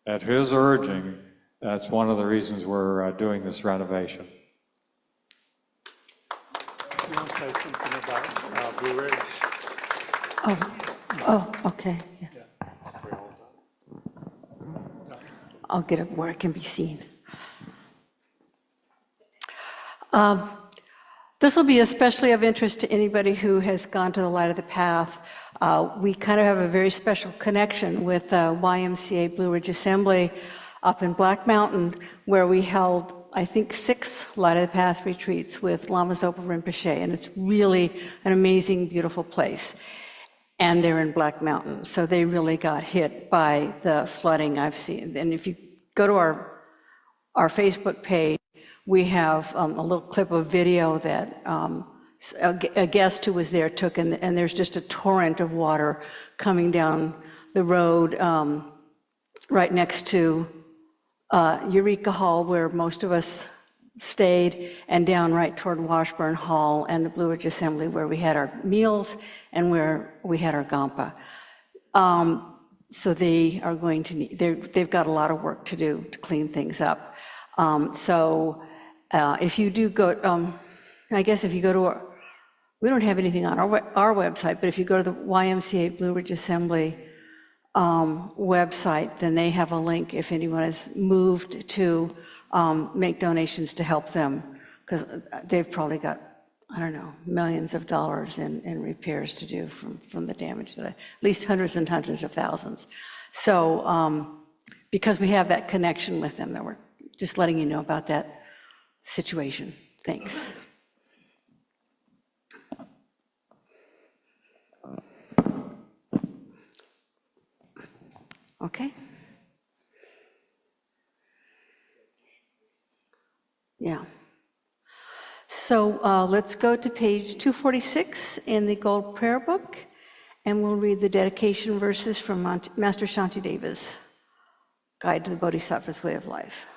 at his urging, that's one of the reasons we're doing this renovation. You want to say something about Blue Ridge? Oh, okay. Yeah. I'll get it where it can be seen. This will be especially of interest to anybody who has gone to the Light of the Path. We kind of have a very special connection with YMCA Blue Ridge Assembly up in Black Mountain, where we held, I think, 6 Light of the Path retreats with Lama Zopa Rinpoche, and it's really an amazing, beautiful place. And they're in Black Mountain, so they really got hit by the flooding I've seen. And if you go to our Facebook page, we have a little clip of video that a guest who was there took, and there's just a torrent of water coming down the road right next to Eureka Hall, where most of us stayed, and down right toward Washburn Hall and the Blue Ridge Assembly, where we had our meals and where we had our Kadampa. So they are going to need, they've got a lot of work to do to clean things up. If you do go, I guess if you go to, we don't have anything on our website, but if you go to the YMCA Blue Ridge Assembly website, then they have a link if anyone has moved to make donations to help them, because they've probably got, I don't know, millions of dollars in repairs to do from the damage, at least hundreds and hundreds of thousands. So because we have that connection with them, that we're just letting you know about that situation. Thanks. Okay. Yeah. So let's go to page 246 in the Gold Prayer Book, and we'll read the dedication verses from Master Shantideva's Guide to the Bodhisattva's Way of Life.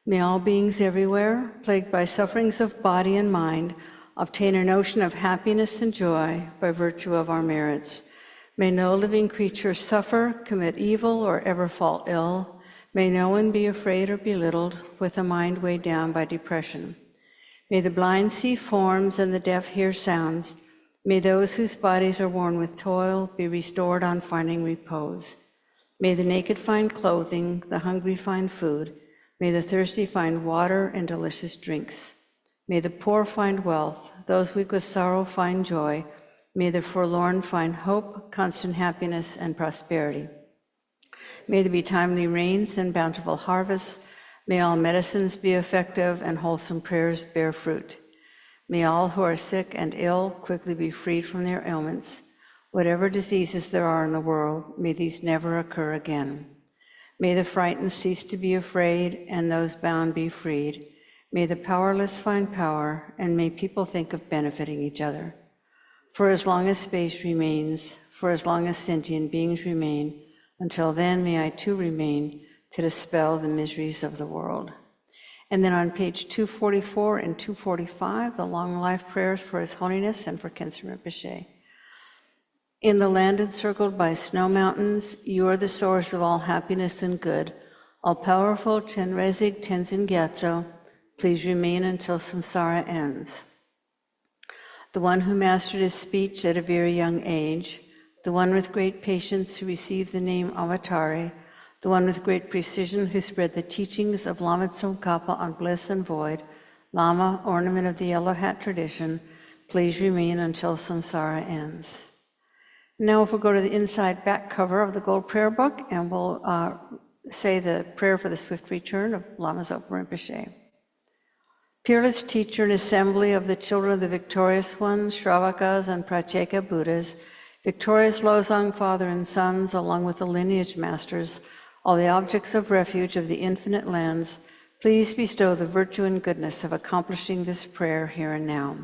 May all beings everywhere, plagued by sufferings of body and mind, obtain a notion of happiness and joy by virtue of our merits. May no living creature suffer, commit evil, or ever fall ill. May no one be afraid or belittled with a mind weighed down by depression. May the blind see forms and the deaf hear sounds. May those whose bodies are worn with toil be restored on finding repose. May the naked find clothing, the hungry find food. May the thirsty find water and delicious drinks. May the poor find wealth, those weak with sorrow find joy. May the forlorn find hope, constant happiness, and prosperity. May there be timely rains and bountiful harvests. May all medicines be effective and wholesome prayers bear fruit. May all who are sick and ill quickly be freed from their ailments. Whatever diseases there are in the world, may these never occur again. May the frightened cease to be afraid and those bound be freed. May the powerless find power, and may people think of benefiting each other. For as long as space remains, for as long as sentient beings remain, until then may I too remain to dispel the miseries of the world. And then on page 244 and 245, the long life prayers for His Holiness and for Khensen Rinpoche. In the land encircled by snow mountains, you are the source of all happiness and good. All-powerful Chenrezig Tenzin Gyatso, please remain until samsara ends. The one who mastered his speech at a very young age, the one with great patience who received the name Avatari, the one with great precision who spread the teachings of Lama Tsongkhapa on bliss and void, Lama, ornament of the yellow hat tradition, please remain until samsara ends. Now if we'll go to the inside back cover of the Gold Prayer Book, and we'll say the prayer for the swift return of Lama Zopa Rinpoche. Peerless teacher and assembly of the children of the victorious ones, Shravakas and Pratyeka Buddhas, victorious Losang father and sons, along with the lineage masters, all the objects of refuge of the infinite lands, please bestow the virtue and goodness of accomplishing this prayer here and now.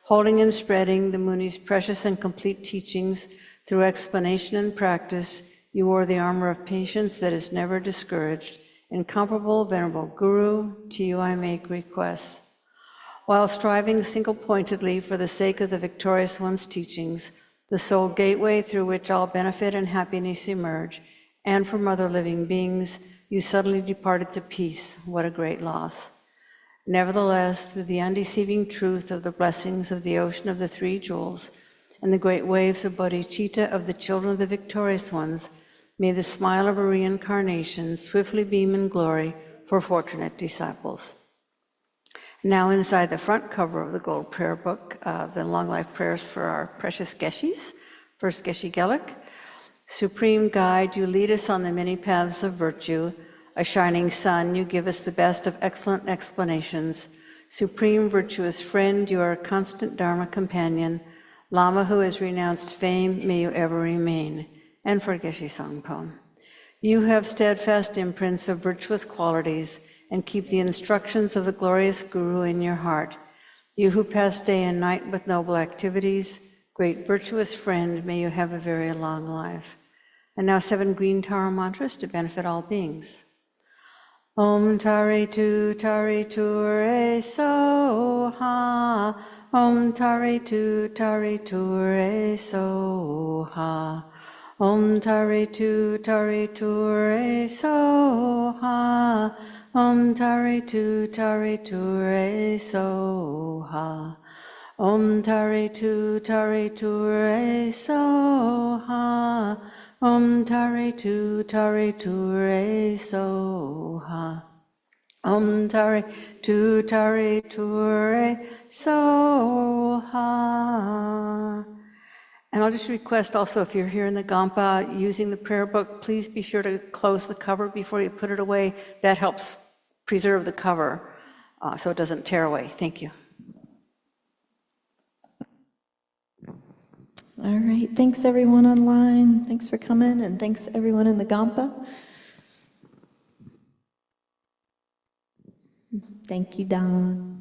Holding and spreading the Muni's precious and complete teachings through explanation and practice, you wore the armor of patience that is never discouraged. Incomparable, venerable Guru, to you I make requests. While striving single-pointedly for the sake of the victorious one's teachings, the sole gateway through which all benefit and happiness emerge, and from other living beings, you suddenly departed to peace. What a great loss. Nevertheless, through the undeceiving truth of the blessings of the ocean of the three jewels and the great waves of bodhicitta of the children of the victorious ones, may the smile of a reincarnation swiftly beam in glory for fortunate disciples. Now inside the front cover of the Gold Prayer Book, the long life prayers for our precious Geshis. First Geshe Gelik. Supreme Guide, you lead us on the many paths of virtue. A shining sun, you give us the best of excellent explanations. Supreme virtuous friend, you are a constant Dharma companion. Lama who has renounced fame, may you ever remain. And for Geshe Sangpo. You have steadfast imprints of virtuous qualities and keep the instructions of the glorious Guru in your heart. You who pass day and night with noble activities, great virtuous friend, may you have a very long life. And now 7 green Tara mantras to benefit all beings. Om Tare Tu Tare Ture Soha. Om Tare Tu Tare Ture Soha. Om Tare Tu Re Soha. Om Tare Tu Re Soha. Om Tare Tu Re Soha. Om Tare Tu Re Soha. Om Tare Tu Re Soha. And I'll just request also, if you're here in the Gampa using the prayer book, please be sure to close the cover before you put it away. That helps preserve the cover so it doesn't tear away. Thank you. All right, thanks everyone online. Thanks for coming, and thanks everyone in the Gampa. Thank you, Don.